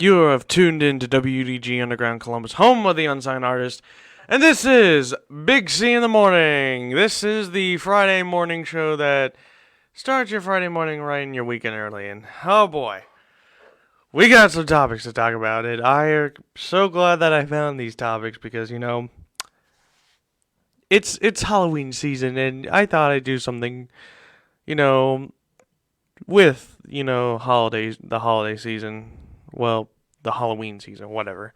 You have tuned in to WDG Underground Columbus, home of the unsigned artist, and this is Big C in the Morning. This is the Friday morning show that starts your Friday morning right in your weekend early, and oh boy, we got some topics to talk about. It. I am so glad that I found these topics because it's Halloween season, and I thought I'd do something, you know, with holidays, the holiday season. Well, the Halloween season, whatever.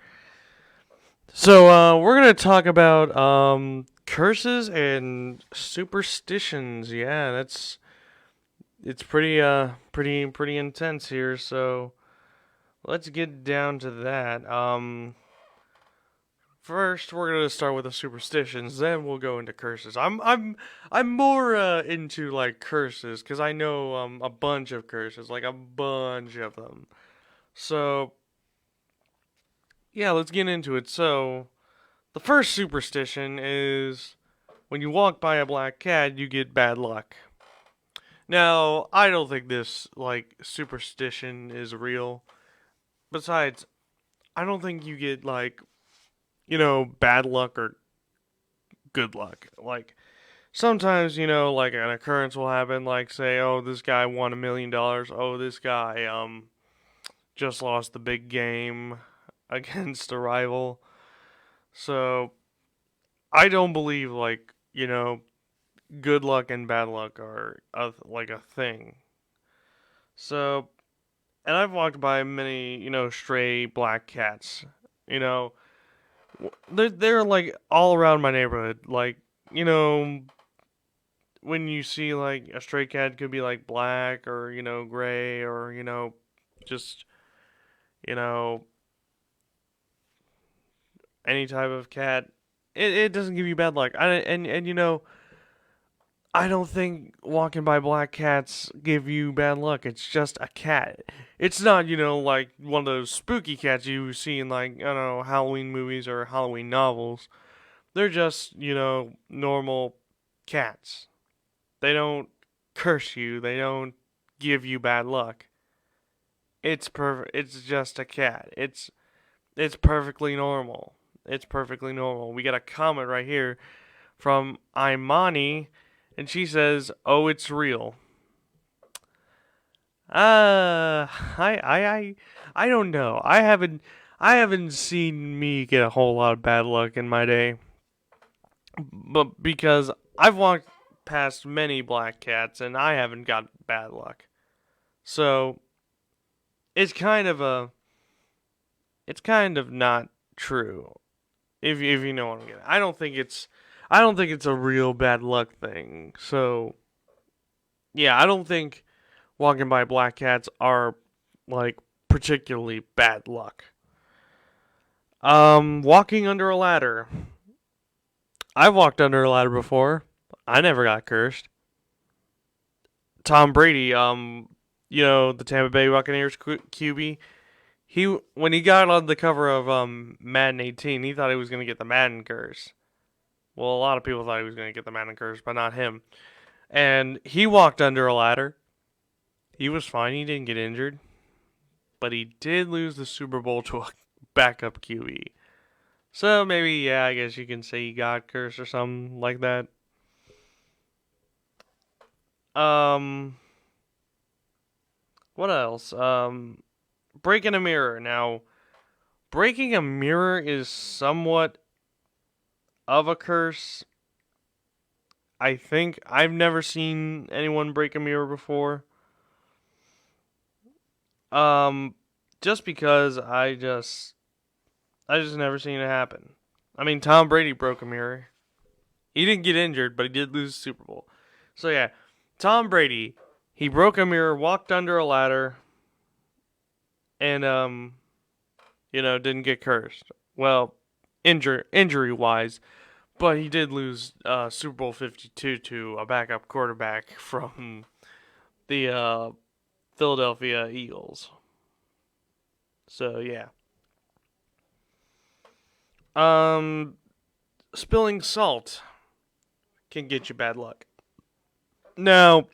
So we're gonna talk about curses and superstitions. Yeah, it's pretty intense here. So let's get down to that. First we're gonna start with the superstitions, then we'll go into curses. I'm more into like curses because I know a bunch of curses, like a bunch of them. So yeah, let's get into it. So the first superstition is when you walk by a black cat, you get bad luck. Now, I don't think this like superstition is real. Besides, I don't think you get like, bad luck or good luck. Like sometimes, like an occurrence will happen like say, oh, this guy won $1 million. Oh, this guy just lost the big game against a rival. So, I don't believe like, good luck and bad luck are like a thing. So, and I've walked by many, stray black cats. You know, they're like all around my neighborhood. Like, you know, when you see like a stray cat could be like black or gray or just you know any type of cat. It doesn't give you bad luck. I don't think walking by black cats give you bad luck. It's just a cat. It's not, like one of those spooky cats you see in like, I don't know, Halloween movies or Halloween novels. They're just, normal cats. They don't curse you. They don't give you bad luck. It's perfect. It's just a cat. It's perfectly normal. It's perfectly normal. We got a comment right here from Imani, and she says, "Oh, it's real." I don't know. I haven't seen me get a whole lot of bad luck in my day, but because I've walked past many black cats and I haven't got bad luck, so it's kind of a, it's kind of not true. If you know what I'm getting, I don't think it's a real bad luck thing. So yeah, I don't think walking by black cats are like particularly bad luck. Walking under a ladder. I've walked under a ladder before. I never got cursed. Tom Brady, the Tampa Bay Buccaneers QB. He when he got on the cover of Madden 18, he thought he was gonna get the Madden curse. Well, a lot of people thought he was gonna get the Madden curse, but not him. And he walked under a ladder. He was fine. He didn't get injured, but he did lose the Super Bowl to a backup QB. So maybe, yeah, I guess you can say he got cursed or something like that. Um, what else? Breaking a mirror. Now, breaking a mirror is somewhat of a curse. I think I've never seen anyone break a mirror before. Um, just because I just never seen it happen. I mean, Tom Brady broke a mirror. He didn't get injured, but he did lose the Super Bowl. So yeah, Tom Brady, he broke a mirror, walked under a ladder, and didn't get cursed. Well, injury wise, but he did lose Super Bowl 52 to a backup quarterback from the Philadelphia Eagles. So yeah. Um, Spilling salt can get you bad luck. Now,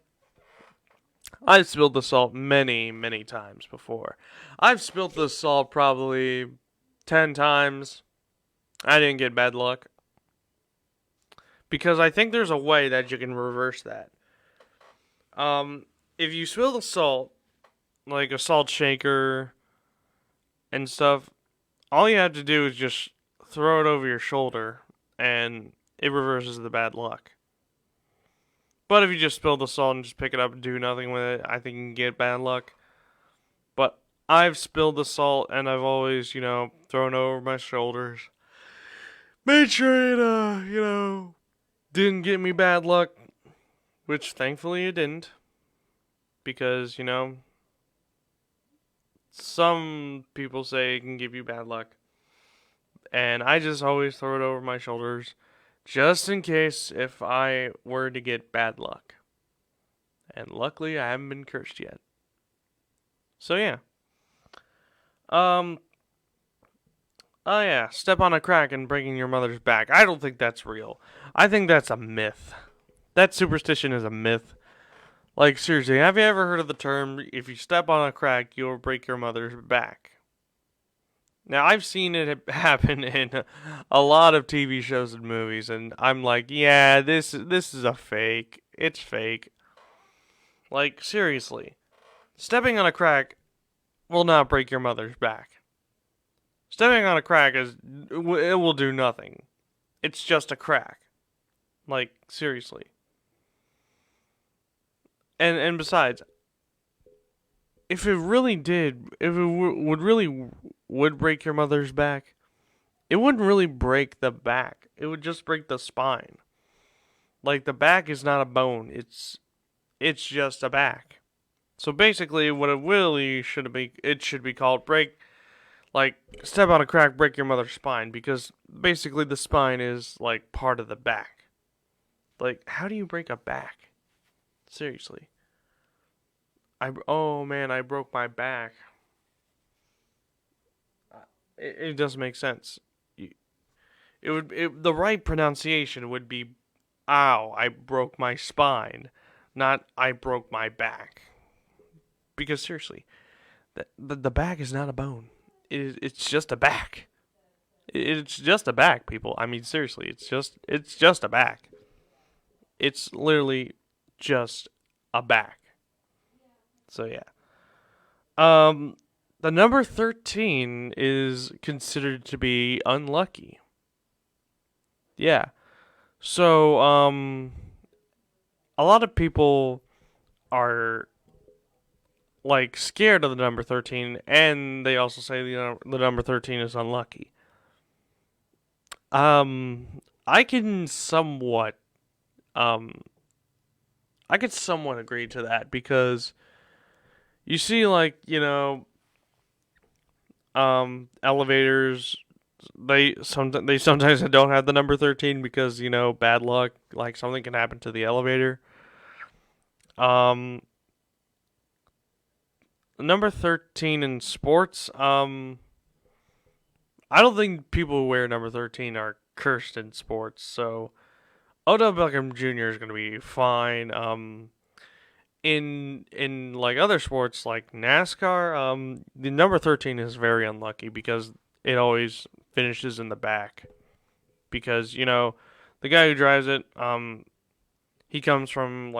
I've spilled the salt many, many times before. I've spilled the salt probably 10 times. I didn't get bad luck. Because I think there's a way that you can reverse that. If you spill the salt, like a salt shaker and stuff, all you have to do is just throw it over your shoulder and it reverses the bad luck. But if you just spill the salt and just pick it up and do nothing with it, I think you can get bad luck. But I've spilled the salt and I've always, thrown it over my shoulders. Made sure it, didn't get me bad luck, which thankfully it didn't. Because, some people say it can give you bad luck. And I just always throw it over my shoulders just in case if I were to get bad luck. And luckily I haven't been cursed yet. So yeah. Oh yeah, step on a crack and breaking your mother's back. I don't think that's real. I think that's a myth. That superstition is a myth. Like seriously, have you ever heard of the term if you step on a crack, you'll break your mother's back? Now, I've seen it happen in a lot of TV shows and movies, and I'm like, yeah, this is a fake. It's fake. Like, seriously. Stepping on a crack will not break your mother's back. Stepping on a crack it will do nothing. It's just a crack. Like, seriously. And besides, if it really did, if it would break your mother's back, it wouldn't really break the back. It would just break the spine. Like the back is not a bone. It's just a back. So basically, what it really should be, it should be called step on a crack, break your mother's spine, because basically the spine is like part of the back. Like, how do you break a back? Seriously. Oh man, I broke my back. It doesn't make sense. The right pronunciation would be, ow, I broke my spine, not I broke my back. Because seriously, the back is not a bone. It's just a back. It's just a back, people. I mean, seriously, it's just a back. It's literally just a back. So yeah. The number 13 is considered to be unlucky. Yeah. So, a lot of people are like scared of the number 13, and they also say the number 13 is unlucky. I can somewhat, agree to that because you see, elevators. They sometimes don't have the number 13 because bad luck. Like something can happen to the elevator. Um, Number 13 in sports. I don't think people who wear number 13 are cursed in sports. So Odell Beckham Jr. is going to be fine. In like other sports like NASCAR, the number 13 is very unlucky because it always finishes in the back. Because, the guy who drives it, he comes from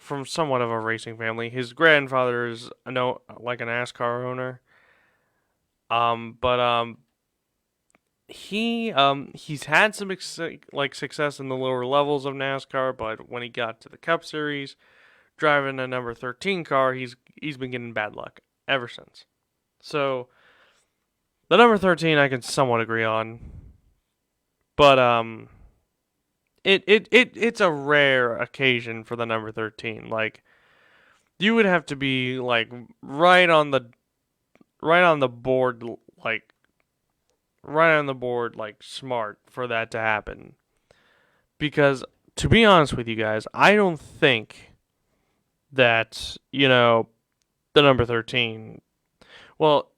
from somewhat of a racing family. His grandfather is like a NASCAR owner. But he's had some success in the lower levels of NASCAR, but when he got to the Cup Series, driving a number 13 car, he's been getting bad luck ever since. So the number 13 I can somewhat agree on, but it's a rare occasion for the number 13. Like you would have to be like right on the board, like smart for that to happen. Because to be honest with you guys, I don't think that the number 13. Well,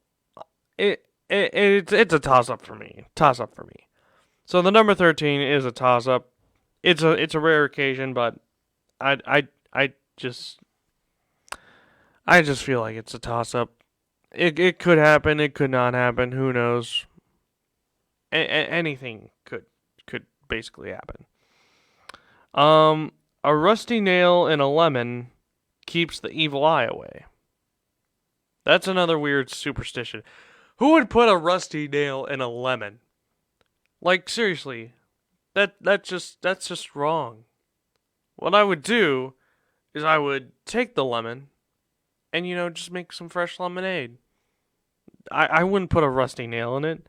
it's a toss up for me. So the number 13 is a toss up. It's a rare occasion, but I I just I just feel like it's a toss up. It could happen, it could not happen, who knows. Anything could basically happen. Um a rusty nail in a lemon keeps the evil eye away. That's another weird superstition. Who would put a rusty nail in a lemon? Like seriously, that's just wrong. What I would do is I would take the lemon and just make some fresh lemonade. I wouldn't put a rusty nail in it.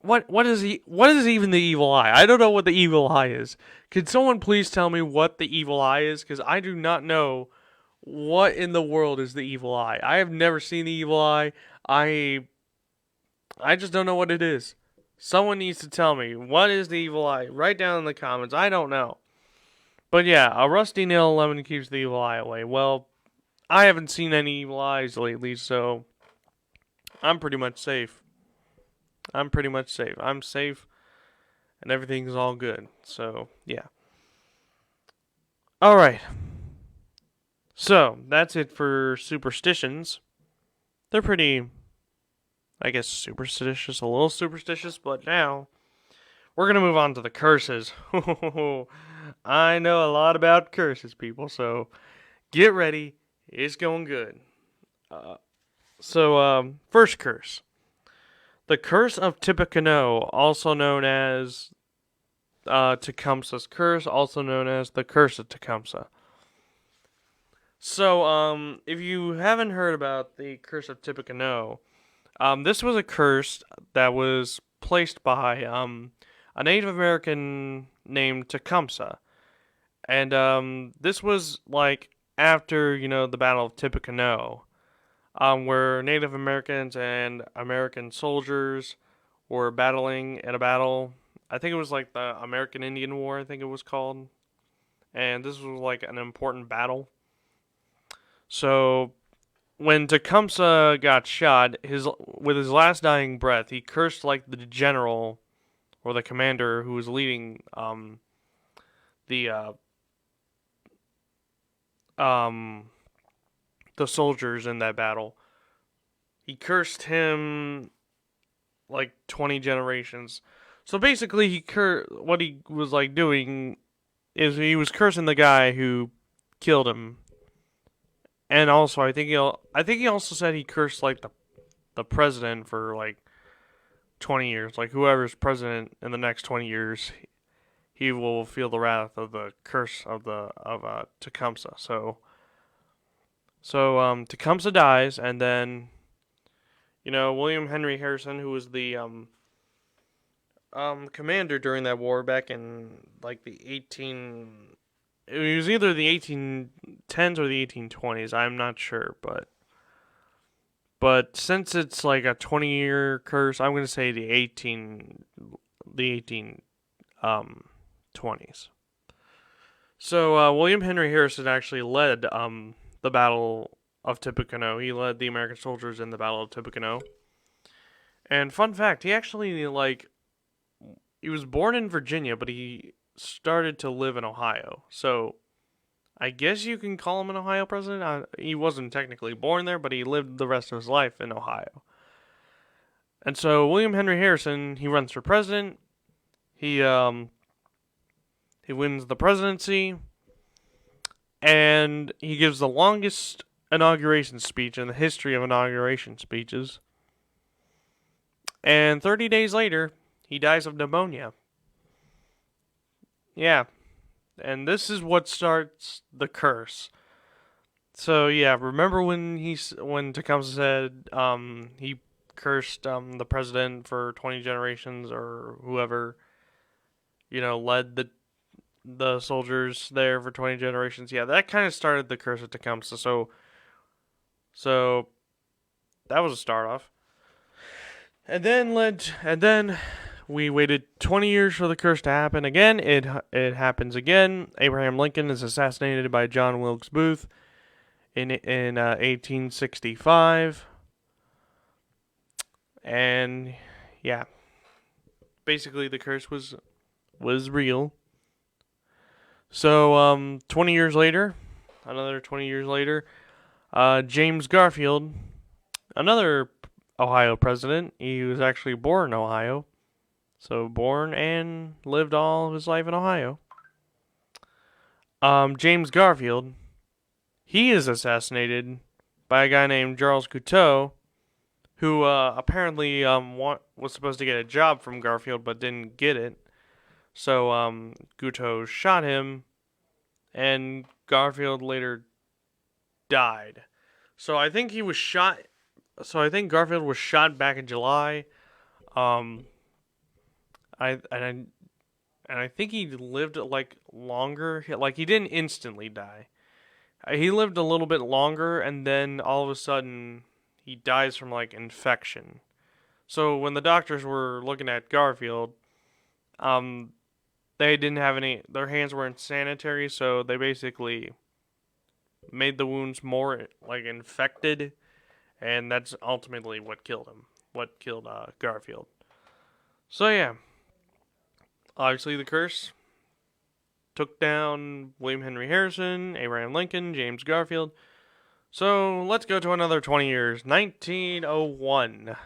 What is even the evil eye? I don't know what the evil eye is. Could someone please tell me what the evil eye is? Because I do not know what in the world is the evil eye. I have never seen the evil eye. I just don't know what it is. Someone needs to tell me what is the evil eye. Write down in the comments. I don't know. But yeah, a rusty nail lemon keeps the evil eye away. Well, I haven't seen any evil eyes lately, so I'm pretty much safe. I'm safe, and everything's all good. So, yeah. Alright. So, that's it for superstitions. They're pretty, I guess, superstitious, a little superstitious, but now we're going to move on to the curses. I know a lot about curses, people, so get ready. It's going good. First curse. The Curse of Tippecanoe, also known as Tecumseh's Curse, also known as the Curse of Tecumseh. So, if you haven't heard about the Curse of Tippecanoe, this was a curse that was placed by a Native American named Tecumseh. And this was like after, the Battle of Tippecanoe, where Native Americans and American soldiers were battling in a battle. I think it was like the American Indian War, I think it was called. And this was like an important battle. So when Tecumseh got shot, with his last dying breath, he cursed like the general or the commander who was leading the the soldiers in that battle. He cursed him like 20 generations. So basically, what he was like doing is he was cursing the guy who killed him, and also I think he also said he cursed like the president for like 20 years. Like whoever's president in the next 20 years, he will feel the wrath of the curse of Tecumseh. So Tecumseh dies, and then William Henry Harrison, who was the commander during that war back in like it was either the 1810s or the 1820s. I'm not sure, but since it's like a 20-year curse, I'm gonna say the 1820s. So William Henry Harrison actually led the Battle of Tippecanoe. He led the American soldiers in the Battle of Tippecanoe. And fun fact, he actually he was born in Virginia, but he started to live in Ohio. So I guess you can call him an Ohio president. He wasn't technically born there, but he lived the rest of his life in Ohio. And so William Henry Harrison, he runs for president. He wins the presidency, and he gives the longest inauguration speech in the history of inauguration speeches. And 30 days later, he dies of pneumonia. Yeah. And this is what starts the curse. So yeah, remember when Tecumseh said he cursed the president for 20 generations, or whoever led the soldiers there for 20 generations. Yeah, that kind of started the curse of Tecumseh. So that was a start off. And then we waited 20 years for the curse to happen again. It happens again. Abraham Lincoln is assassinated by John Wilkes Booth in 1865. And yeah, basically the curse was real. So, 20 years later, another 20 years later, James Garfield, another Ohio president. He was actually born in Ohio. So, born and lived all of his life in Ohio. James Garfield, he is assassinated by a guy named Charles Couteau, who apparently was supposed to get a job from Garfield but didn't get it. So Couteau shot him, and Garfield later died. So I think he was shot. So I think Garfield was shot back in July. Um, I and I and I think he lived like longer. Like he didn't instantly die. He lived a little bit longer, and then all of a sudden he dies from like infection. So when the doctors were looking at Garfield, um, they didn't have any. Their hands weren't sanitary, so they basically made the wounds more like infected, and that's ultimately what killed him. What killed Garfield. So yeah, obviously the curse took down William Henry Harrison, Abraham Lincoln, James Garfield. So let's go to another 20 years. 1901.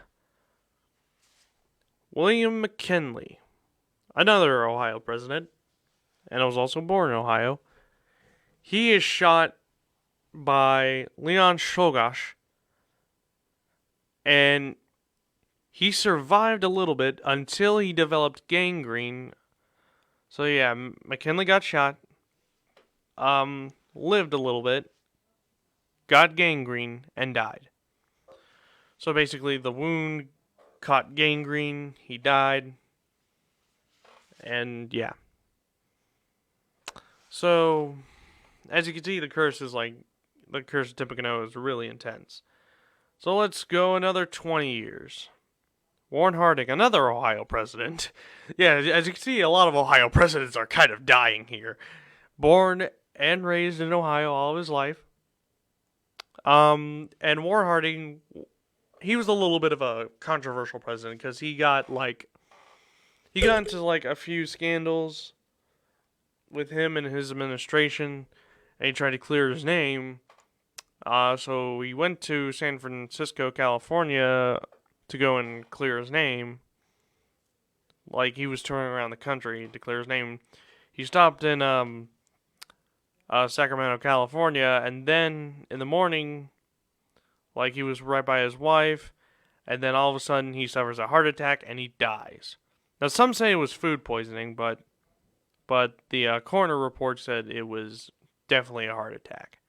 William McKinley, another Ohio president, and was also born in Ohio. He is shot by Leon Czolgosz, and he survived a little bit until he developed gangrene. So yeah, McKinley got shot, lived a little bit, got gangrene, and died. So basically, the wound caught gangrene, he died, and yeah. So, as you can see, the curse of Tippecanoe is really intense. So let's go another 20 years. Warren Harding, another Ohio president. Yeah, as you can see, a lot of Ohio presidents are kind of dying here. Born and raised in Ohio all of his life. And Warren Harding, he was a little bit of a controversial president because he got into like a few scandals with him and his administration, and he tried to clear his name. So he went to San Francisco, California, to go and clear his name. Like he was touring around the country to clear his name. He stopped in Sacramento, California, and then in the morning, like he was right by his wife, and then all of a sudden he suffers a heart attack and he dies. Now some say it was food poisoning, but the coroner report said it was definitely a heart attack.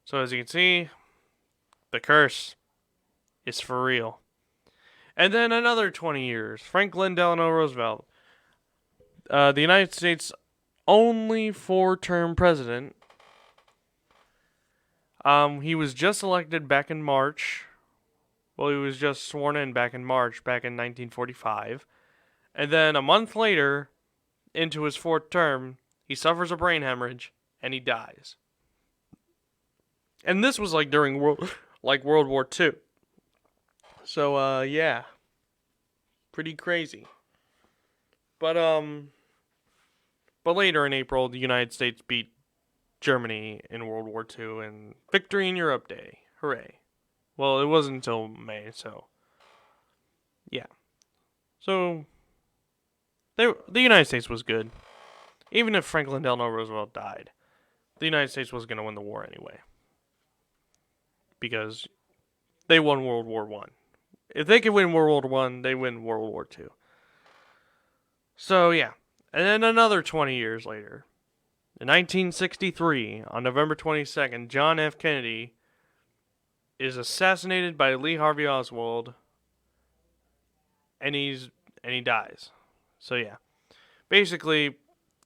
So as you can see, the curse is for real. And then another 20 years, Franklin Delano Roosevelt, the United States' only four-term president. He was just elected back in March. Well, he was just sworn in back in March, back in 1945. And then a month later, into his fourth term, he suffers a brain hemorrhage and he dies. And this was like during World War II. So yeah, pretty crazy. But later in April, the United States beat Germany in World War II, and Victory in Europe Day, hooray! Well, it wasn't until May, so yeah. So the United States was good, even if Franklin Delano Roosevelt died. The United States was going to win the war anyway, because they won World War One. If they could win World War One, they win World War Two. So yeah, and then another 20 years later, in 1963, on November 22nd, John F. Kennedy is assassinated by Lee Harvey Oswald, and he dies. So yeah, basically,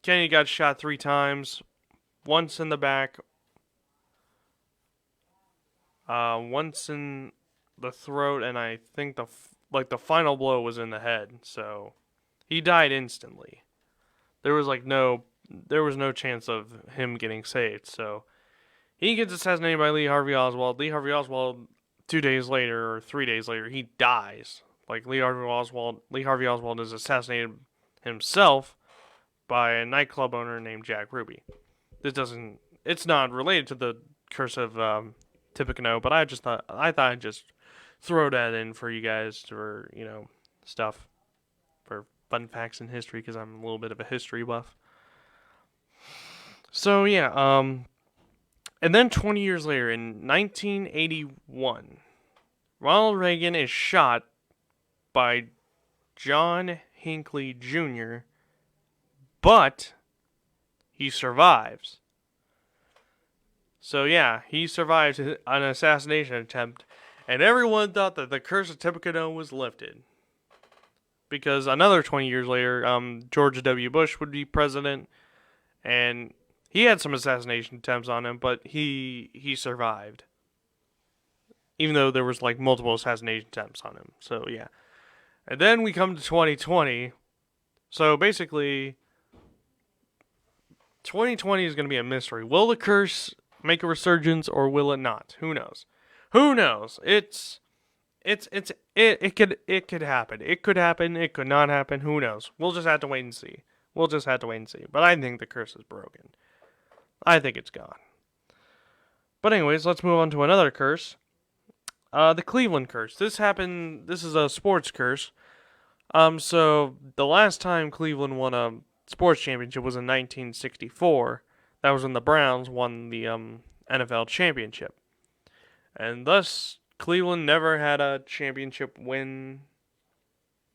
Kennedy got shot 3 times, once in the back, once in the throat, and I think the final blow was in the head. So he died instantly. There was no chance of him getting saved. So he gets assassinated by Lee Harvey Oswald. Lee Harvey Oswald 2 days later or 3 days later, he dies. Like Lee Harvey Oswald is assassinated himself, by a nightclub owner named Jack Ruby. It's not related to the curse of Tippecanoe, but I thought I'd just throw that in for you guys for, stuff, for fun facts and history, because I'm a little bit of a history buff. So yeah, and then 20 years later, in 1981, Ronald Reagan is shot by John Hinckley Jr., but he survives. So yeah, he survives an assassination attempt, and everyone thought that the curse of Tippecanoe was lifted. Because another 20 years later, George W. Bush would be president, and he had some assassination attempts on him, but he survived. Even though there was like multiple assassination attempts on him. So yeah. And then we come to 2020. So basically, 2020 is going to be a mystery. Will the curse make a resurgence or will it not? Who knows? Who knows? It could happen. It could happen. It could not happen. Who knows? We'll just have to wait and see. But I think the curse is broken. I think it's gone. But anyways, let's move on to another curse. The Cleveland curse. This is a sports curse. So the last time Cleveland won a sports championship was in 1964. That was when the Browns won the NFL championship. And thus, Cleveland never had a championship win,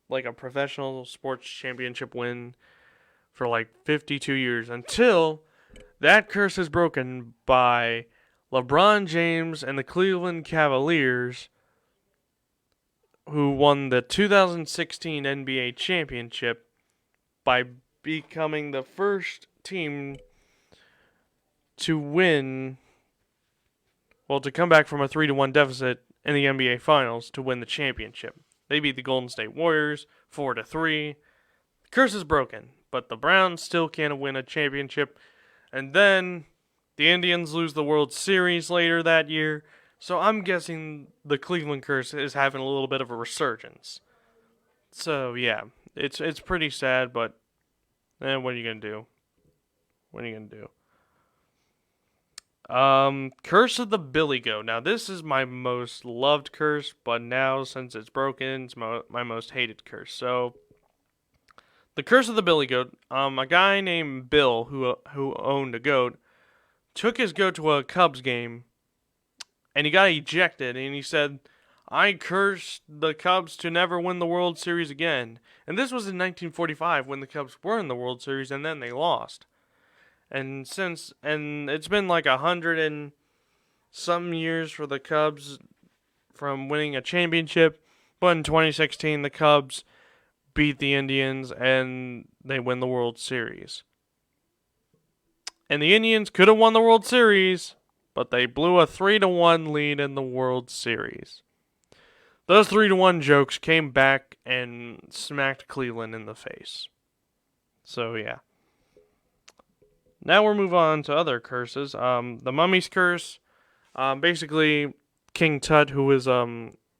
like a professional sports championship win, for like 52 years, until that curse is broken by LeBron James and the Cleveland Cavaliers, who won the 2016 NBA championship by becoming the first team to come back from a 3-1 deficit in the NBA Finals to win the championship. They beat the Golden State Warriors 4-3. The curse is broken, but the Browns still can't win a championship. And then the Indians lose the World Series later that year. So I'm guessing the Cleveland curse is having a little bit of a resurgence. So yeah, it's pretty sad, but what are you gonna do? Curse of the Billy Goat. Now this is my most loved curse, but now since it's broken, it's my most hated curse. So the curse of the Billy Goat. A guy named Bill who owned a goat took his goat to a Cubs game, and he got ejected. And he said, "I cursed the Cubs to never win the World Series again." And this was in 1945 when the Cubs were in the World Series, and then they lost. And it's been like 100 and some years for the Cubs from winning a championship. But in 2016, the Cubs beat the Indians and they win the World Series. And the Indians could have won the World Series, but they blew a 3-1 lead in the World Series. Those 3-1 jokes came back and smacked Cleveland in the face. So yeah. Now we'll move on to other curses. The Mummy's Curse. Basically, King Tut, who was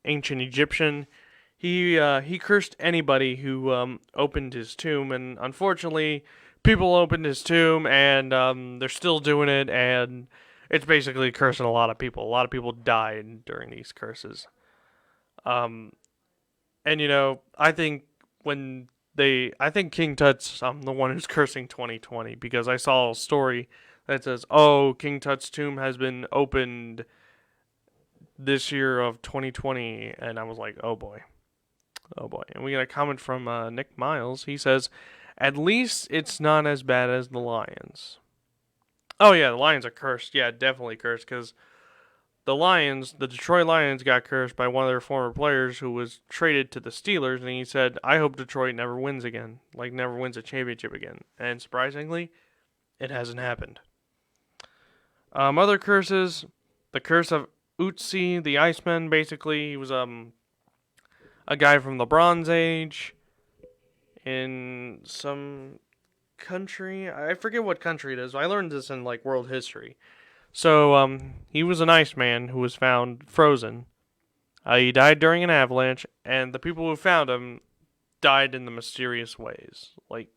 ancient Egyptian, he cursed anybody who opened his tomb, and unfortunately, people opened his tomb, and they're still doing it, and it's basically cursing a lot of people. A lot of people died during these curses. And I think King Tut's the one who's cursing 2020, because I saw a story that says, "Oh, King Tut's tomb has been opened this year of 2020," and I was like, "Oh boy." And we got a comment from Nick Miles. He says, "At least it's not as bad as the Lions." Oh yeah, the Lions are cursed. Yeah, definitely cursed, because the Detroit Lions got cursed by one of their former players who was traded to the Steelers, and he said, "I hope Detroit never wins again, like never wins a championship again." And surprisingly, it hasn't happened. Other curses, the curse of Utsi the Iceman. Basically, he was a guy from the Bronze Age in some country. I forget what country it is. I learned this in like world history. So, he was an Iceman who was found frozen. He died during an avalanche, and the people who found him died in the mysterious ways. Like,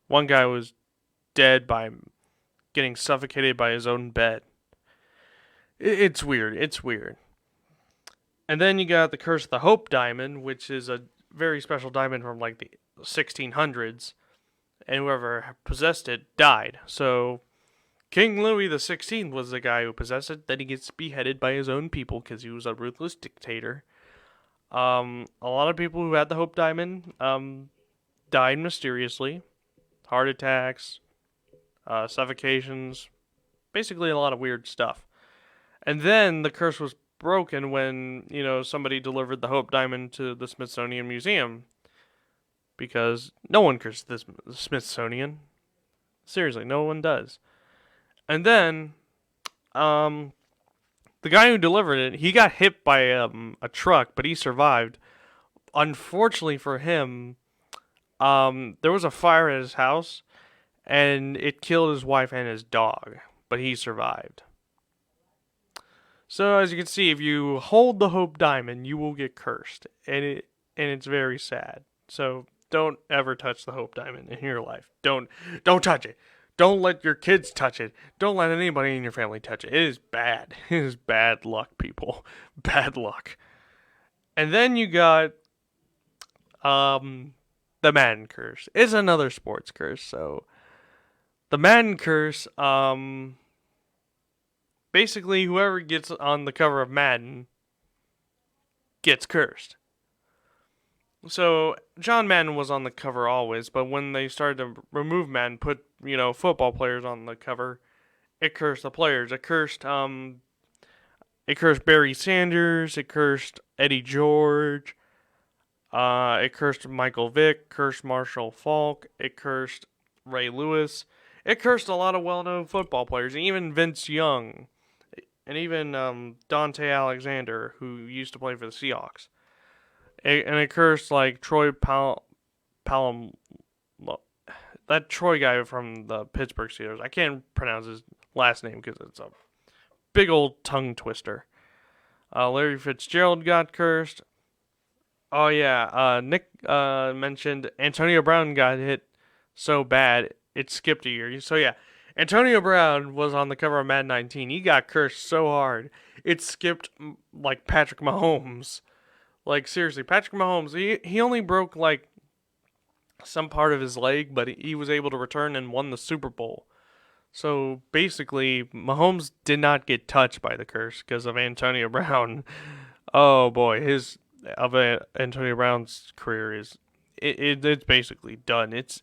One guy was dead by getting suffocated by his own bed. It's weird. It's weird. And then you got the Curse of the Hope Diamond, which is a very special diamond from like the 1600s, and whoever possessed it died. So King Louis the 16th was the guy who possessed it. Then he gets beheaded by his own people because he was a ruthless dictator. A lot of people who had the Hope Diamond died mysteriously, heart attacks, suffocations, basically a lot of weird stuff. And then the curse was broken when, somebody delivered the Hope Diamond to the Smithsonian Museum. Because no one cursed the Smithsonian. Seriously, no one does. And then, the guy who delivered it, he got hit by a truck, but he survived. Unfortunately for him, there was a fire at his house, and it killed his wife and his dog, but he survived. So as you can see, if you hold the Hope Diamond, you will get cursed, and it's very sad. So don't ever touch the Hope Diamond in your life. Don't touch it. Don't let your kids touch it. Don't let anybody in your family touch it. It is bad. It is bad luck, people. Bad luck. And then you got the Madden curse. It's another sports curse. So the Madden curse, basically whoever gets on the cover of Madden gets cursed. So John Madden was on the cover always, but when they started to remove Madden, put football players on the cover, it cursed the players. It cursed Barry Sanders. It cursed Eddie George. It cursed Michael Vick. Cursed Marshall Faulk. It cursed Ray Lewis. It cursed a lot of well-known football players, and even Vince Young, and even Dante Alexander, who used to play for the Seahawks. And it cursed like Troy Palom, that Troy guy from the Pittsburgh Steelers. I can't pronounce his last name because it's a big old tongue twister. Larry Fitzgerald got cursed. Oh yeah, Nick mentioned Antonio Brown got hit so bad it skipped a year. So yeah, Antonio Brown was on the cover of Madden 19. He got cursed so hard it skipped like Patrick Mahomes. Like, seriously, Patrick Mahomes, he only broke, like, some part of his leg, but he was able to return and won the Super Bowl. So, basically, Mahomes did not get touched by the curse because of Antonio Brown. Oh, boy, Antonio Brown's career is, it's basically done. It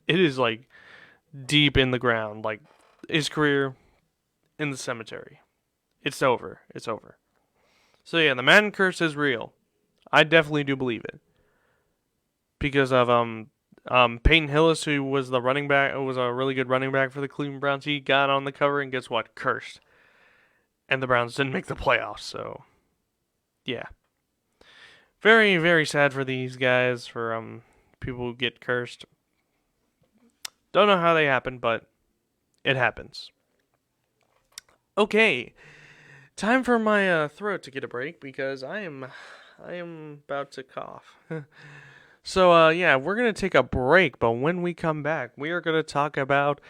is, like, deep in the ground. Like, his career in the cemetery. It's over. It's over. So yeah, the Madden curse is real. I definitely do believe it. Because of Peyton Hillis, who was the running back, was a really good running back for the Cleveland Browns. He got on the cover and guess what? Cursed. And the Browns didn't make the playoffs, so yeah. Very, very sad for these guys, for people who get cursed. Don't know how they happen, but it happens. Okay. Time for my throat to get a break because I am about to cough. So yeah, we're gonna take a break, but when we come back, we are gonna talk about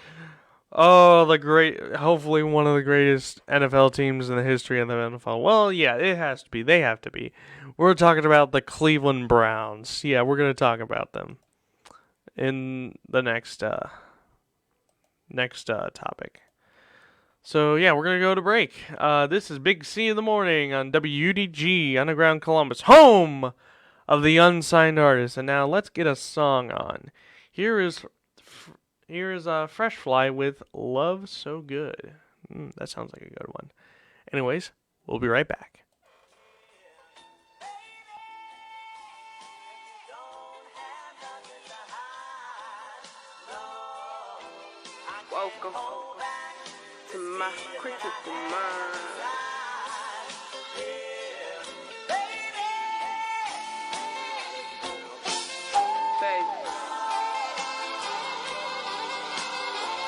hopefully one of the greatest NFL teams in the history of the NFL. Well, yeah, it has to be. They have to be. We're talking about the Cleveland Browns. Yeah, we're gonna talk about them in the next topic. So, yeah, we're going to go to break. This is Big C in the Morning on WUDG, Underground Columbus, home of the unsigned artist. And now let's get a song on. Here is Fresh Fly with Love So Good. That sounds like a good one. Anyways, we'll be right back. Welcome to my critical mind. Baby,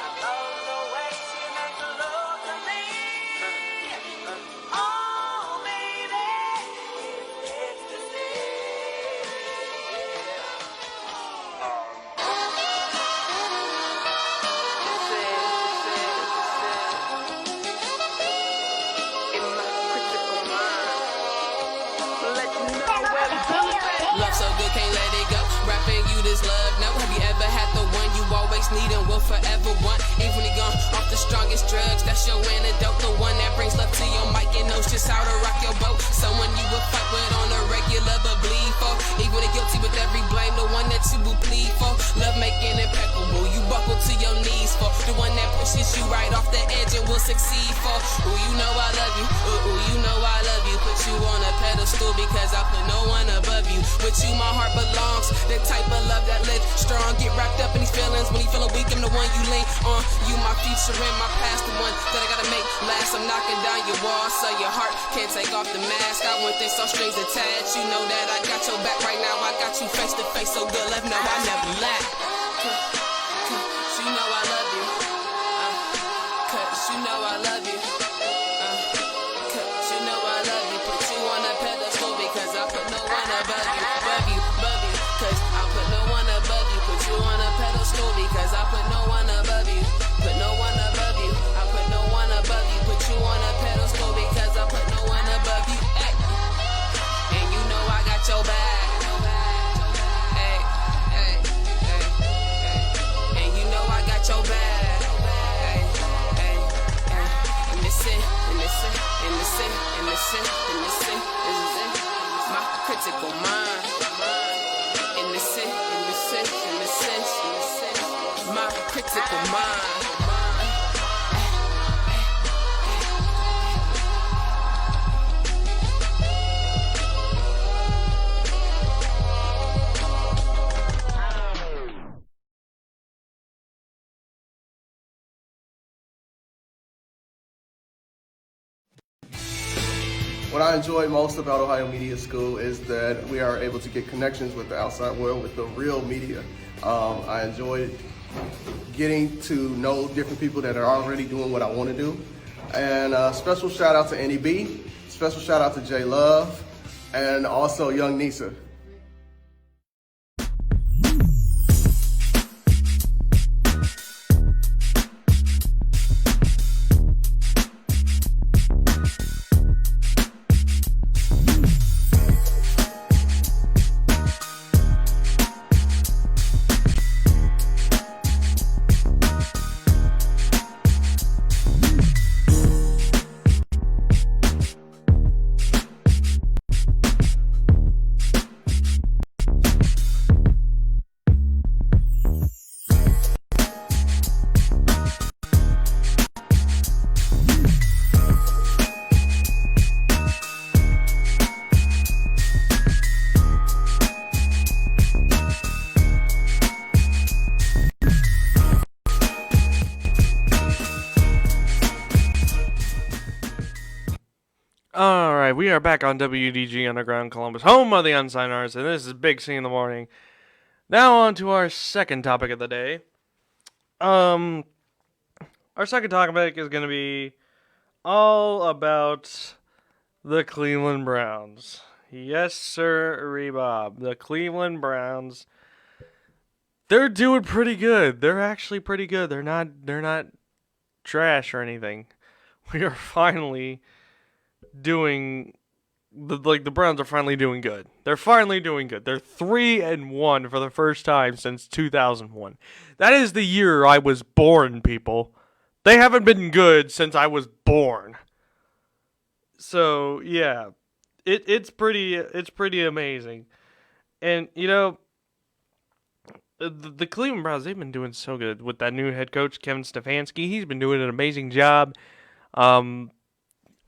I love the way she makes love to me. Oh, baby, it's ecstasy. this love. Now, have you ever had the one you always need and will forever want? Even when you're gone off the strongest drugs, that's your antidote. The one that brings love to your mic and knows just how to rock your boat. Someone you would fight with on a regular but bleed for. Even when they're guilty with every blame, the one that you will plead for. Love making impeccable, you buckle to your knees for. The one that pushes you right off the edge and will succeed for. Ooh, you know I love you. Ooh, you know I love you. Put you on a pedestal because I put no one above you. With you, my heart belongs. The type of love that lives strong. Get wrapped up in these feelings. When you feeling weak, I'm the one you lean on. You, my future and my past, the one that I gotta make last. I'm knocking down your walls so your heart can't take off the mask. I want this all strings attached. You know that I got your back right now. I got you face to face, so good. Let me know I never lack. Cause you know I love you. Cause you know I love you. Cause you know I love you. Put you on a pedestal because I put no one above you. Above you, above you. Cause I put no one above you. Put you on a pedestal because I put no one above you. Put no one above you. I put no one above you. Put you on a pedestal because I put no one above you. Ay. And you know I got your back. Ay, ay, ay, ay. And you know I got your back. Ay, ay, ay. And this it, and this it, and this it, and this it, and this it, this is it. My critical mind. And this it, and this it, and this it, and this it. My critical mind. What I enjoy most about Ohio Media School is that we are able to get connections with the outside world, with the real media. I enjoy getting to know different people that are already doing what I want to do. And special shout out to Annie B, special shout out to J Love, and also Young Nisa. Alright, we are back on WDG Underground Columbus, home of the Unsigned Artists, and this is Big C in the morning. Now on to our second topic of the day. Our second topic is going to be all about the Cleveland Browns. Yes, sir, Bob. The Cleveland Browns. They're doing pretty good. They're actually pretty good. They're not trash or anything. We are finally doing the Browns are finally doing good. They're finally doing good. They're 3-1 for the first time since 2001. That is the year I was born, people. They haven't been good since I was born. So, yeah. It's pretty amazing. And, you know, the Cleveland Browns, they've been doing so good with that new head coach, Kevin Stefanski. He's been doing an amazing job.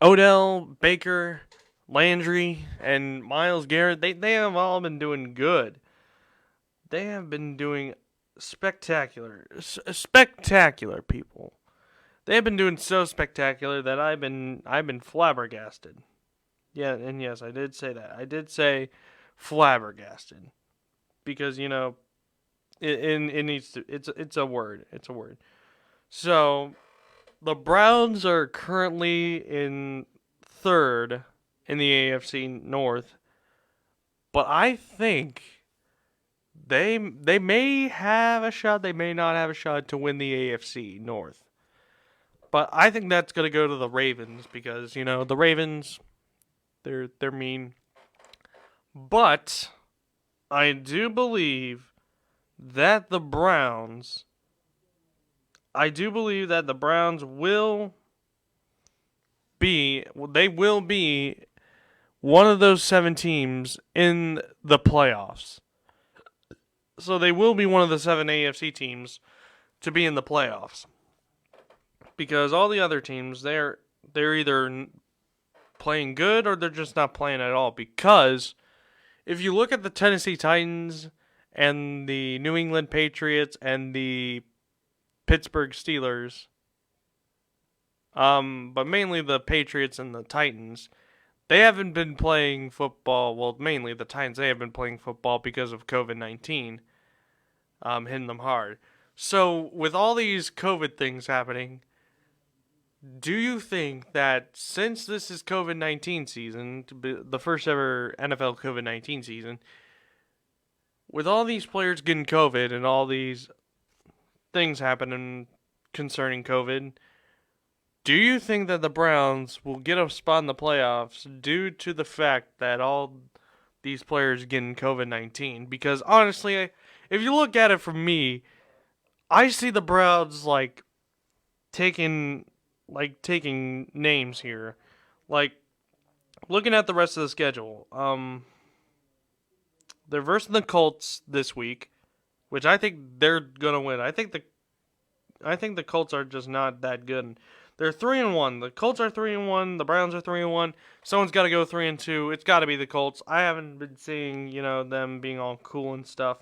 Odell, Baker, Landry, and Myles Garrett, they have all been doing good. They have been doing spectacular, people. They have been doing so spectacular that I've been flabbergasted. Yeah, and yes, I did say that. I did say flabbergasted because you know, it needs to. It's a word. It's a word. So, the Browns are currently in third in the AFC North, but I think they may have a shot. They may not have a shot to win the AFC North. But I think that's gonna go to the Ravens because you know the Ravens, they're mean. But I do believe that the Browns, I do believe that the Browns they will be one of those 7 teams in the playoffs. So they will be one of the 7 AFC teams to be in the playoffs. Because all the other teams, they're either playing good or they're just not playing at all. Because if you look at the Tennessee Titans and the New England Patriots and the Pittsburgh Steelers, but mainly the Patriots and the Titans, they haven't been playing football. Well, mainly the Titans, they have been playing football because of COVID-19 hitting them hard. So with all these COVID things happening, do you think that since this is COVID-19 season, the first ever NFL COVID-19 season, with all these players getting COVID and all these things happening concerning COVID, do you think that the Browns will get a spot in the playoffs due to the fact that all these players getting COVID-19? Because honestly, if you look at it from me, I see the Browns taking names here. Like, looking at the rest of the schedule, they're versing the Colts this week, which I think they're gonna win. I think the Colts are just not that good. They're 3-1. The Colts are 3-1. The Browns are 3-1. Someone's got to go 3-2. It's got to be the Colts. I haven't been seeing, them being all cool and stuff.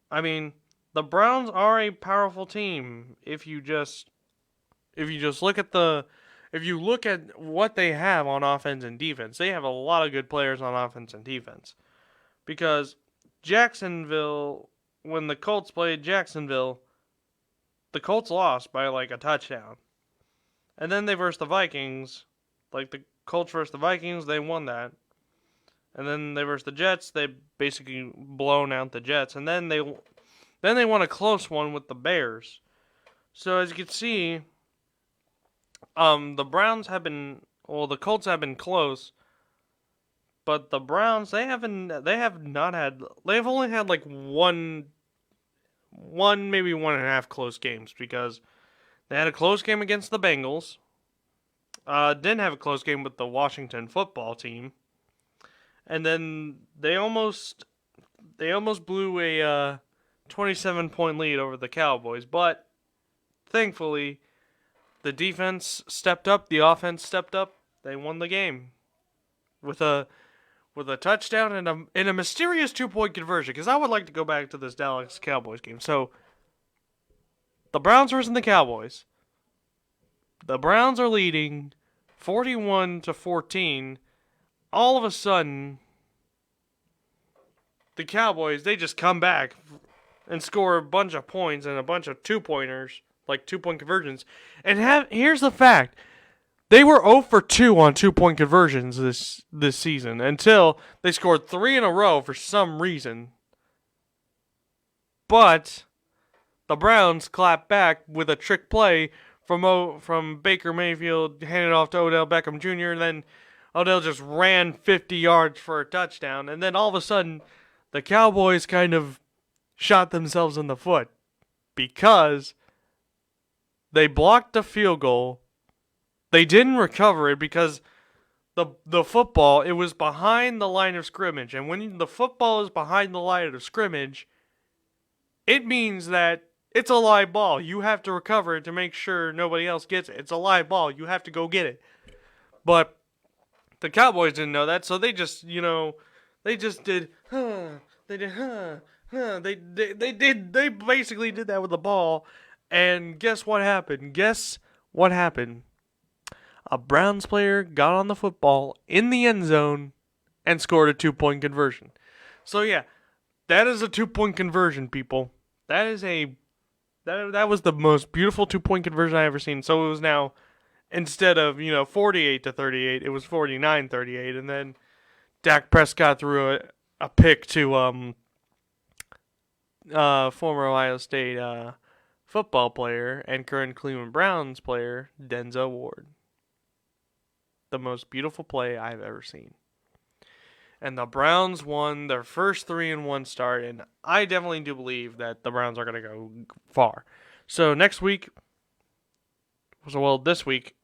I mean, the Browns are a powerful team. If you look at what they have on offense and defense, they have a lot of good players on offense and defense. Because Jacksonville, when the Colts played Jacksonville, the Colts lost by a touchdown. And then they versed the Vikings. The Colts versus the Vikings, they won that. And then they versed the Jets, they basically blown out the Jets. And then they won a close one with the Bears. So as you can see, the Colts have been close, but the Browns, they've only had one, maybe 1.5 close games, because they had a close game against the Bengals, didn't have a close game with the Washington football team, and then they almost blew a 27-point lead over the Cowboys, but thankfully the defense stepped up, the offense stepped up, they won the game with a touchdown and a mysterious 2-point conversion. Because I would like to go back to this Dallas Cowboys game. So the Browns versus the Cowboys. The Browns are leading 41-14. All of a sudden, the Cowboys, they just come back and score a bunch of points and a bunch of 2-pointers, 2-point conversions. And here's the fact. They were 0 for 2 on 2-point conversions this season until they scored 3 in a row for some reason. But the Browns clapped back with a trick play from Baker Mayfield, handed off to Odell Beckham Jr., and then Odell just ran 50 yards for a touchdown. And then all of a sudden, the Cowboys kind of shot themselves in the foot because they blocked the field goal. They didn't recover it because the football, it was behind the line of scrimmage. And when the football is behind the line of scrimmage, it means that it's a live ball. You have to recover it to make sure nobody else gets it. It's a live ball. You have to go get it. But the Cowboys didn't know that, so they just, they basically did that with the ball. And guess what happened? A Browns player got on the football in the end zone and scored a 2-point conversion. So yeah, that is a 2-point conversion, people. That was the most beautiful 2-point conversion I ever seen. So it was now, instead of 48-38, it was 49-38, and then Dak Prescott threw a pick to former Ohio State football player and current Cleveland Browns player Denzel Ward. The most beautiful play I've ever seen. and the Browns won their first 3-1 start, and I definitely do believe that the Browns are going to go far. So this week,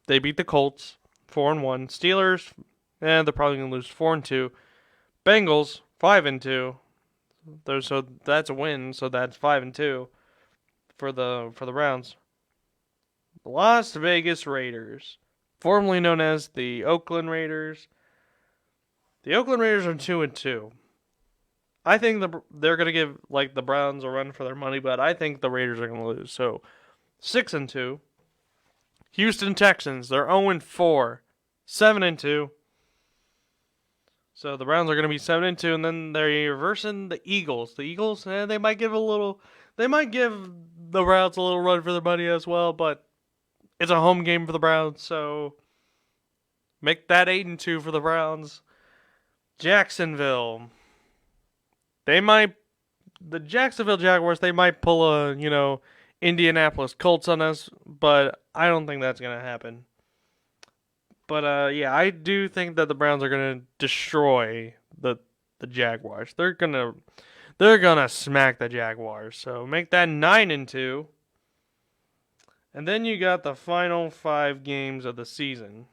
they beat the Colts 4-1. Steelers, they're probably going to lose 4-2. Bengals 5-2. So that's a win. So that's 5-2 for the Browns. Las Vegas Raiders, formerly known as the Oakland Raiders. The Oakland Raiders are 2-2. I think they're gonna give the Browns a run for their money, but I think the Raiders are gonna lose. So 6-2. Houston Texans, they're 0-4, 7-2. So the Browns are gonna be 7-2, and then they're versing the Eagles. The Eagles, they might give the Browns a little run for their money as well, but it's a home game for the Browns, so make that 8-2 for the Browns. Jacksonville. The Jacksonville Jaguars, they might pull a, Indianapolis Colts on us, but I don't think that's going to happen. But, yeah, I do think that the Browns are going to destroy the Jaguars. They're going to smack the Jaguars. So make that 9-2. And then you got the final 5 games of the season.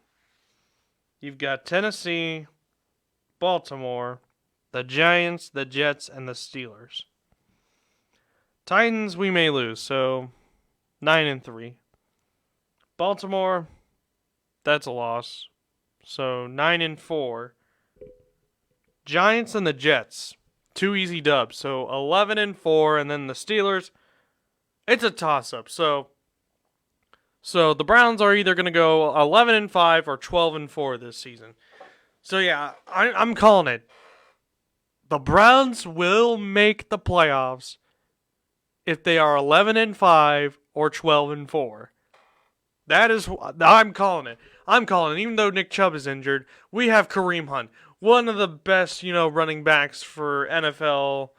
You've got Tennessee, Baltimore, the Giants, the Jets, and the Steelers. Titans, we may lose, so 9-3. Baltimore, that's a loss, so 9-4. Giants and the Jets, 2 easy dubs, so 11-4, and then the Steelers, it's a toss-up, So the Browns are either going to go 11-5 or 12-4 this season. So yeah, I'm calling it. The Browns will make the playoffs if they are 11-5 or 12-4. I'm calling it. Even though Nick Chubb is injured, we have Kareem Hunt, one of the best, running backs for NFL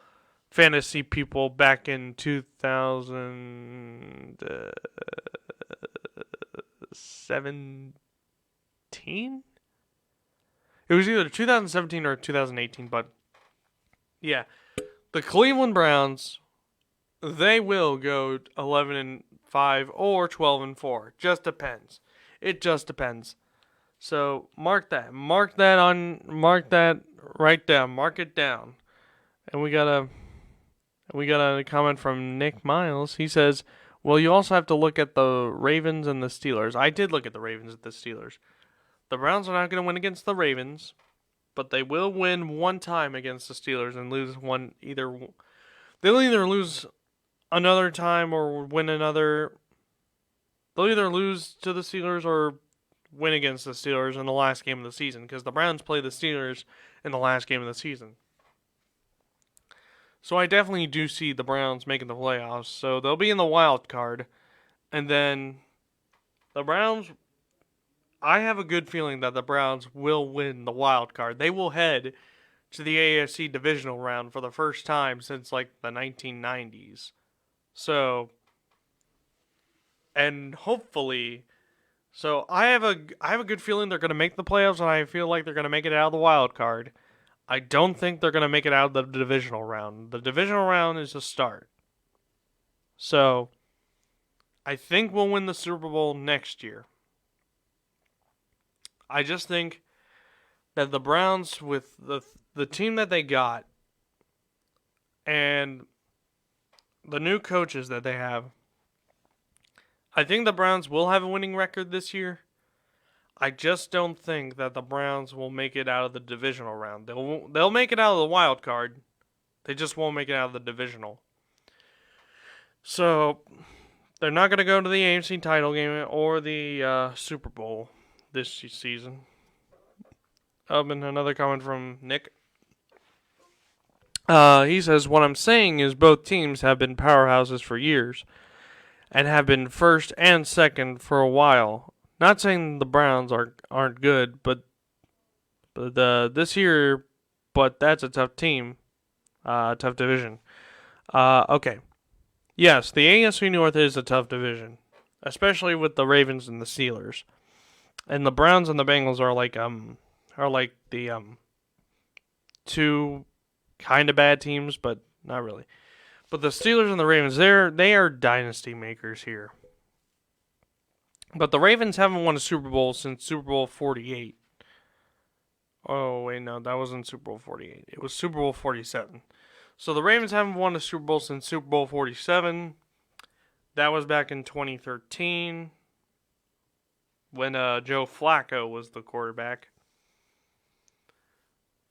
fantasy people back in 2017. It was either 2017 or 2018, but yeah, the Cleveland Browns, they will go 11-5 or 12-4. Just depends. It just depends. So mark that right down. Mark it down. And we got a comment from Nick Miles. He says, "Well, you also have to look at the Ravens and the Steelers." I did look at the Ravens and the Steelers. The Browns are not going to win against the Ravens, but they will win one time against the Steelers and lose one they'll either lose another time or win another. They'll either lose to the Steelers or win against the Steelers in the last game of the season, because the Browns play the Steelers in the last game of the season. So I definitely do see the Browns making the playoffs. So they'll be in the wild card. And then the Browns, I have a good feeling that the Browns will win the wild card. They will head to the AFC divisional round for the first time since the 1990s. So, and hopefully, so I have a good feeling they're going to make the playoffs, and I feel like they're going to make it out of the wild card. I don't think they're going to make it out of the divisional round. The divisional round is a start. So, I think we'll win the Super Bowl next year. I just think that the Browns, with the team that they got and the new coaches that they have, I think the Browns will have a winning record this year. I just don't think that the Browns will make it out of the divisional round. They'll make it out of the wild card. They just won't make it out of the divisional. So, they're not going to go to the AFC title game or the Super Bowl this season. And another comment from Nick. He says, "What I'm saying is both teams have been powerhouses for years and have been first and second for a while. Not saying the Browns aren't good, but this year, but that's a tough team, tough division. Okay, yes, the AFC North is a tough division, especially with the Ravens and the Steelers, and the Browns and the Bengals are like two kind of bad teams, but not really. But the Steelers and the Ravens, they are dynasty makers here. But the Ravens haven't won a Super Bowl since Super Bowl 48. Oh, wait, no, that wasn't Super Bowl 48. It was Super Bowl 47. So the Ravens haven't won a Super Bowl since Super Bowl 47. That was back in 2013 when Joe Flacco was the quarterback.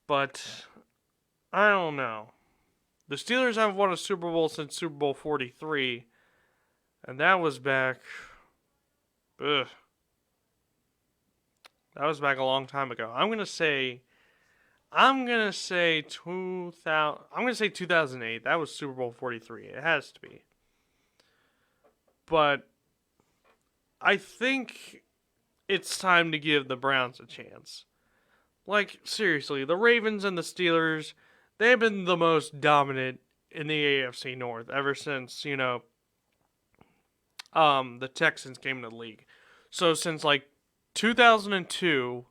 But I don't know. The Steelers haven't won a Super Bowl since Super Bowl 43. And that was back... Ugh. That was back a long time ago. I'm gonna say 2008. That was Super Bowl 43. It has to be. But I think it's time to give the Browns a chance. Like, seriously, the Ravens and the Steelers, they've been the most dominant in the AFC North ever since, the Texans came into the league. So since, 2002,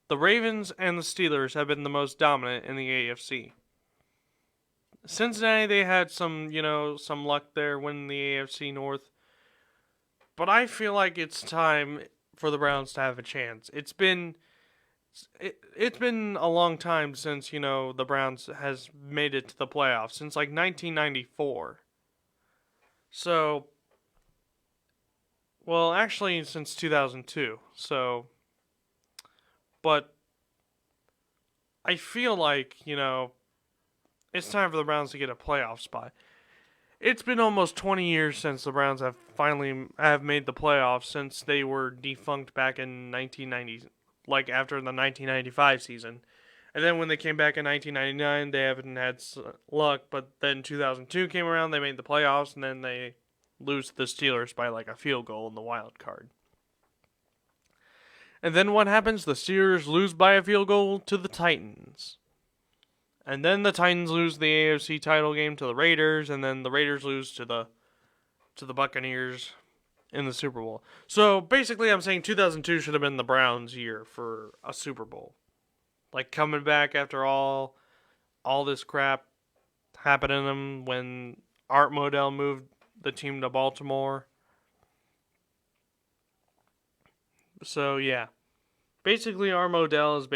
the Ravens and the Steelers have been the most dominant in the AFC. Cincinnati, they had some luck there winning the AFC North. But I feel like it's time for the Browns to have a chance. It's been a long time since, the Browns has made it to the playoffs. Since, 1994. So... Well, actually, since 2002. So, but I feel like, it's time for the Browns to get a playoff spot. It's been almost 20 years since the Browns have finally made the playoffs, since they were defunct back in 1990, after the 1995 season. And then when they came back in 1999, they haven't had luck, but then 2002 came around, they made the playoffs, and then they lose to the Steelers by a field goal in the wild card. And then what happens? The Steelers lose by a field goal to the Titans. And then the Titans lose the AFC title game to the Raiders, and then the Raiders lose to the Buccaneers in the Super Bowl. So basically I'm saying 2002 should have been the Browns' year for a Super Bowl. Coming back after all this crap happened to them when Art Modell moved the team to Baltimore. So, yeah. Basically, Art Modell is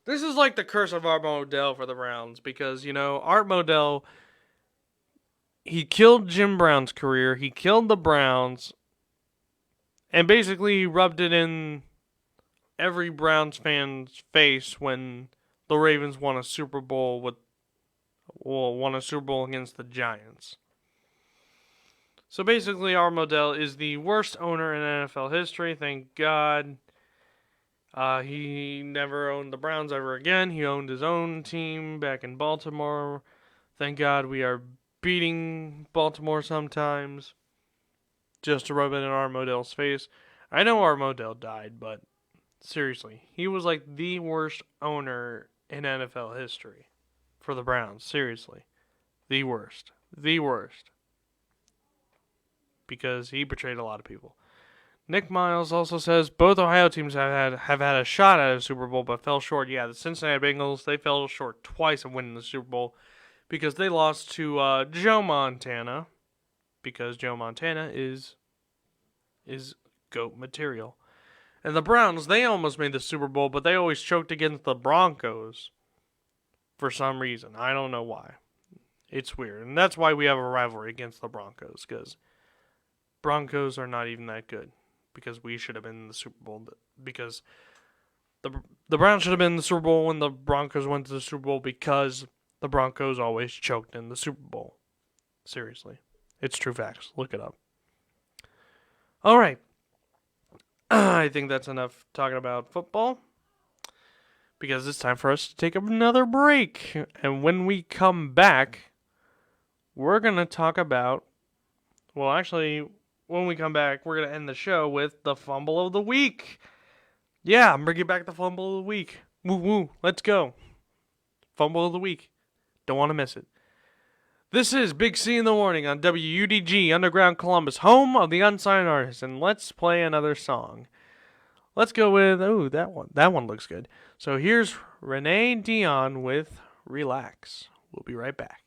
this is like the curse of Art Modell for the Browns. Because, Art Modell, he killed Jim Brown's career. He killed the Browns. And basically rubbed it in every Browns fan's face when the Ravens won a Super Bowl against the Giants. So basically, Art Modell is the worst owner in NFL history. Thank God. He never owned the Browns ever again. He owned his own team back in Baltimore. Thank God we are beating Baltimore sometimes. Just to rub it in Art Modell's face. I know Art Modell died, but seriously, he was the worst owner in NFL history for the Browns. Seriously. The worst. The worst. Because he betrayed a lot of people. Nick Miles also says both Ohio teams have had a shot at a Super Bowl but fell short. Yeah, the Cincinnati Bengals, they fell short twice of winning the Super Bowl because they lost to Joe Montana, because Joe Montana is GOAT material. And the Browns, they almost made the Super Bowl, but they always choked against the Broncos for some reason. I don't know why. It's weird. And that's why we have a rivalry against the Broncos, because Broncos are not even that good, because we should have been in the Super Bowl, because the Browns should have been in the Super Bowl when the Broncos went to the Super Bowl, because the Broncos always choked in the Super Bowl. Seriously. It's true facts. Look it up. All right. I think that's enough talking about football, because it's time for us to take another break. And when we come back, we're going to talk about, well, actually, when we come back, we're going to end the show with the Fumble of the Week. Yeah, I'm bringing back the Fumble of the Week. Woo woo, let's go. Fumble of the Week. Don't want to miss it. This is Big C in the Morning on WUDG Underground Columbus, home of the unsigned artists, and let's play another song. Let's go with that one. That one looks good. So here's Renee Dion with Relax. We'll be right back.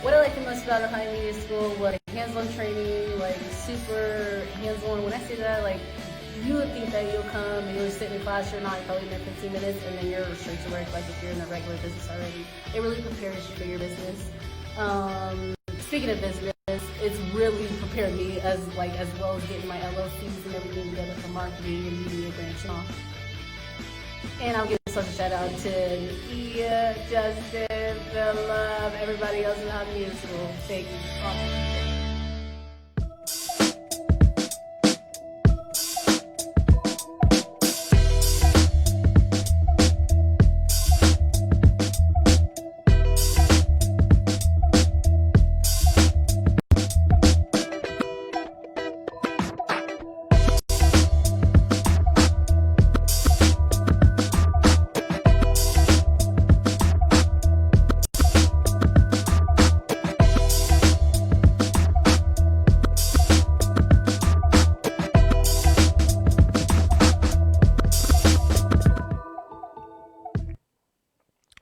What I like the most about Ohio Media School, like hands-on training, like super hands-on. When I say that, like you would think that you'll come and you'll sit in class, you're not, probably in there 15 minutes, and then you're straight to work like if you're in a regular business already. It really prepares you for your business. Speaking of business, it's really prepared me as well as getting my LLCs and everything together for marketing and media branching off. And I'll give a special shout out to Ia, Justin, Philip, everybody else in the Ohio Media School. Thank you. Awesome.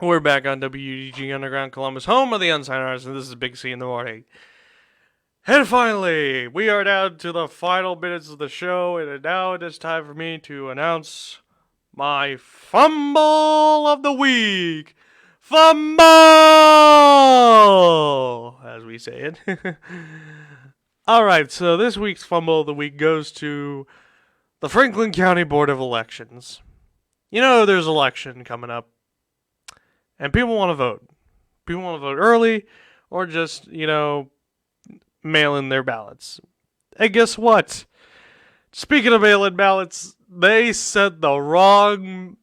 We're back on WDG Underground Columbus, home of the Unsigned Artists, and this is Big C in the morning. And finally, we are down to the final minutes of the show, and now it is time for me to announce my Fumble of the Week. Fumble! As we say it. Alright, so this week's Fumble of the Week goes to the Franklin County Board of Elections. You know, there's an election coming up, and people want to vote. People want to vote early, or just, mail in their ballots. And guess what? Speaking of mail in ballots, they sent the wrong,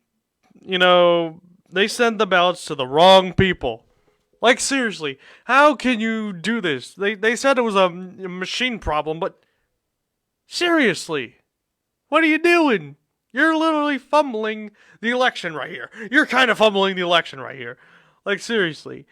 they sent the ballots to the wrong people. Like, seriously, how can you do this? They said it was a machine problem, but seriously, what are you doing? You're literally fumbling the election right here. You're kind of fumbling the election right here. Like, seriously.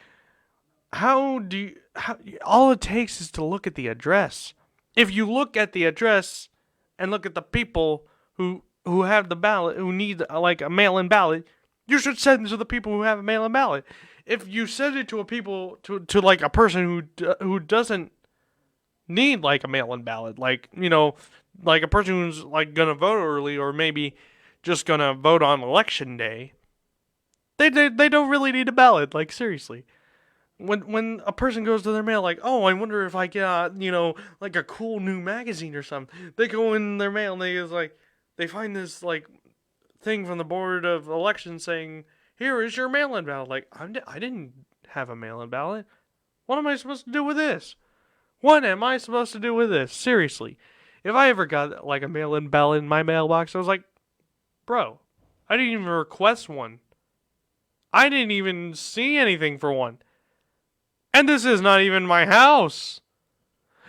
All it takes is to look at the address. If you look at the address and look at the people who have the ballot, who need like a mail-in ballot, you should send it to the people who have a mail-in ballot. If you send it to to like a person who doesn't need like a mail-in ballot, like like a person who's like gonna vote early or maybe just gonna vote on election day, they don't really need a ballot. Like, seriously. When a person goes to their mail, like, oh, I wonder if I get, like a cool new magazine or something. They go in their mail and they find this, like, thing from the Board of Elections saying, here is your mail-in ballot. Like, I didn't have a mail-in ballot. What am I supposed to do with this? What am I supposed to do with this? Seriously. If I ever got, like, a mail-in ballot in my mailbox, I was like, bro, I didn't even request one. I didn't even see anything for one. And this is not even my house.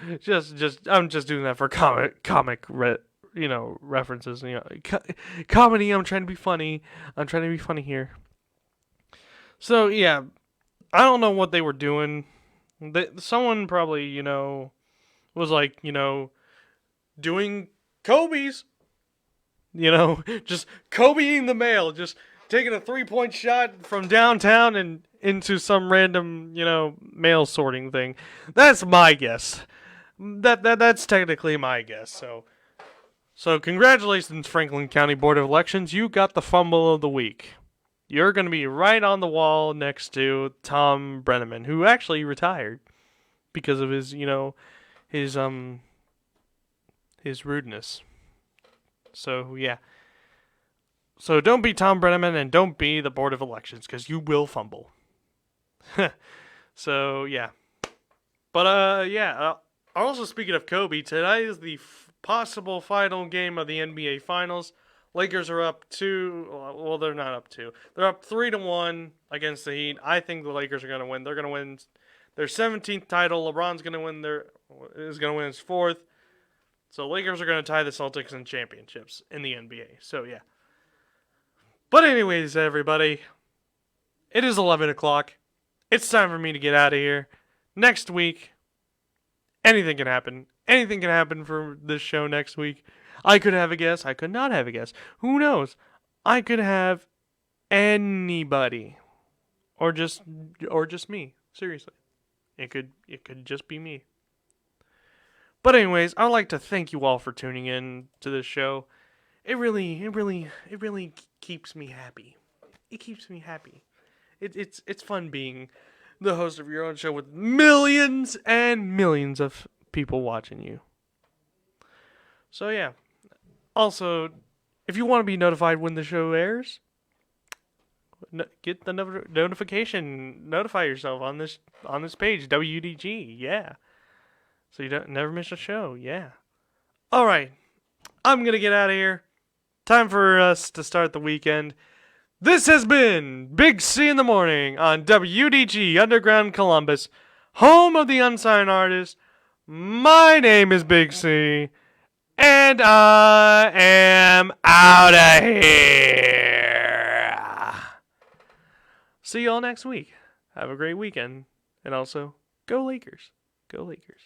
I'm just doing that for comic references. Comedy. I'm trying to be funny. I'm trying to be funny here. So yeah, I don't know what they were doing. Someone probably was like doing Kobe's. Just Kobeing the mail. Just taking a 3-point shot from downtown and into some random, mail sorting thing. That's my guess. That's technically my guess. So congratulations, Franklin County Board of Elections. You got the Fumble of the Week. You're going to be right on the wall next to Tom Brenneman, who actually retired because of his rudeness. So, yeah. So don't be Tom Brenneman and don't be the Board of Elections, because you will fumble. So, yeah. But, also speaking of Kobe, tonight is the possible final game of the NBA Finals. Lakers are up 2. Well, they're not up 2. They're up 3-1 against the Heat. I think the Lakers are going to win. They're going to win their 17th title. LeBron's going to win his 4th. So Lakers are going to tie the Celtics in championships in the NBA. So, yeah. But anyways, everybody, it is 11 o'clock. It's time for me to get out of here. Next week, anything can happen. Anything can happen for this show next week. I could have a guest. I could not have a guest. Who knows? I could have anybody. Or just me. Seriously. It could just be me. But anyways, I'd like to thank you all for tuning in to this show. It really keeps me happy. It keeps me happy. It's fun being the host of your own show with millions and millions of people watching you. So yeah. Also, if you want to be notified when the show airs, get the notification. Notify yourself on this page, WDG. Yeah. So you don't never miss a show. Yeah. All right. I'm gonna get out of here. Time for us to start the weekend. This has been Big C in the Morning on WDG Underground Columbus, home of the Unsigned Artists. My name is Big C, and I am out of here. See y'all next week. Have a great weekend. And also, go Lakers. Go Lakers.